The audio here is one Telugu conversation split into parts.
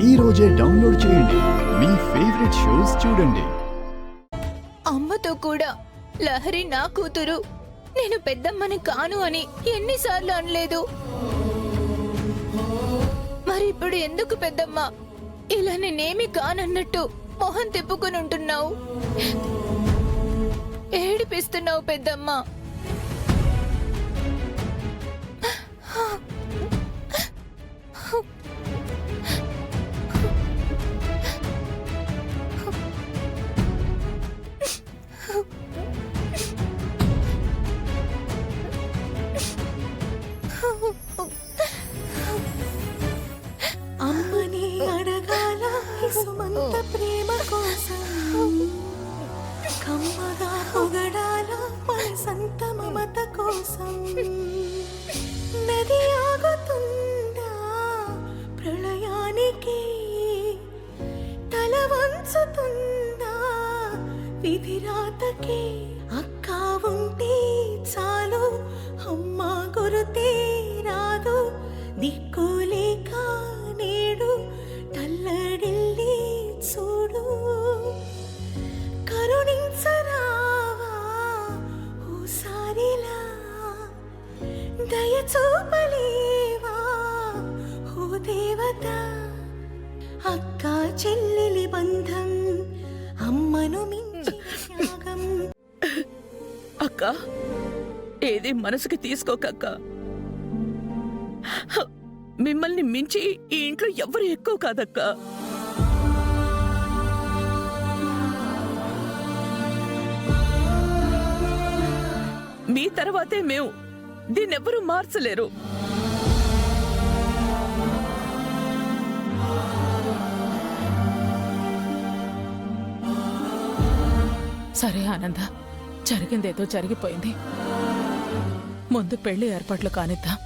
ఈ రోజే డౌన్లోడ్ చేయండి. మీ ఫేవరెట్ షోస్ చూడండి. అమ్మతో కూడా లహరి నా కూతురు, నేను పెద్దమ్మని కాను అని ఎన్నిసార్లు అనలేదు. మరి ఇప్పుడు ఎందుకు పెద్దమ్మ ఇలా నేనేమి కానన్నట్టు మొహం తిప్పుకుని ఉంటున్నావు? ఏడిపిస్తున్నావు పెద్దమ్మ. అమ్మని అడగాల సుమంత ప్రేమ కోసం, కమ్మగా పొగడాల మన సంత మమత కోసం. నది ఆగుతుందా ప్రళయానికి, తల వంచుతుందా విధిరాతకి. అక్క ఉంటే చాలు అమ్మ గురుతే రాదు, దిక్కులేక నేడు తల్లడిల్లి చూడు. కరుణించరావా ఓసారిలా, దయ చూపలేవా ఓ దేవత. అక్క చెల్లెలి బంధం అమ్మను మించి త్యాగం. అక్క, ఏది మనసుకి తీసుకోకక్క. మిమ్మల్ని మించి ఈ ఇంట్లో ఎవరు ఎక్కువ కాదక్క. మీ తర్వాతే మేము, దీన్నెవ్వరూ మార్చలేరు. సరే ఆనంద, జరిగిందేదో జరిగిపోయింది. ముందు పెళ్లి ఏర్పాట్లు కానిద్దాం.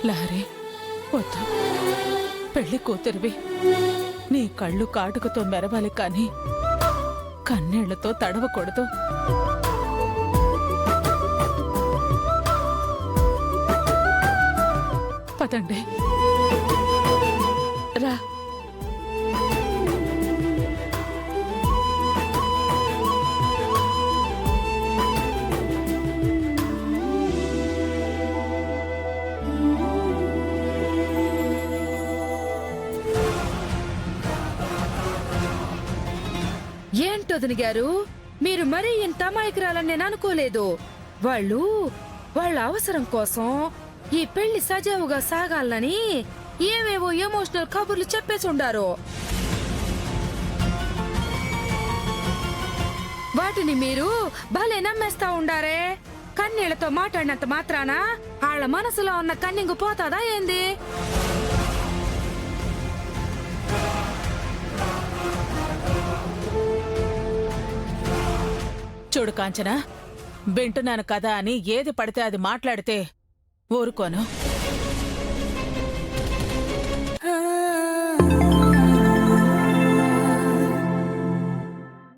లహరి, వద్దు. పెళ్లి కూతురివి, నీ కళ్ళు కాటుకతో మెరవాలి కాని కన్నీళ్లతో తడవకూడదు. పదండి రా. ఏంటొదిని గారు, మీరు మరీ ఇంత అమాయకురాలని నేను అనుకోలేదు. వాళ్ళ అవసరం కోసం ఈ పెళ్లి సజావుగా సాగాలని ఏవేవో ఎమోషనల్ కబుర్లు చెప్పేసి ఉండారు. వాటిని మీరు భలే నమ్మేస్తా ఉండారే. కన్నీళ్లతో మాట్లాడినంత మాత్రాన వాళ్ళ మనసులో ఉన్న కన్నింగు పోతాదా ఏంది? చూడు కాంచనా, వింటున్నాను కదా అని ఏది పడితే అది మాట్లాడితే ఊరుకోను.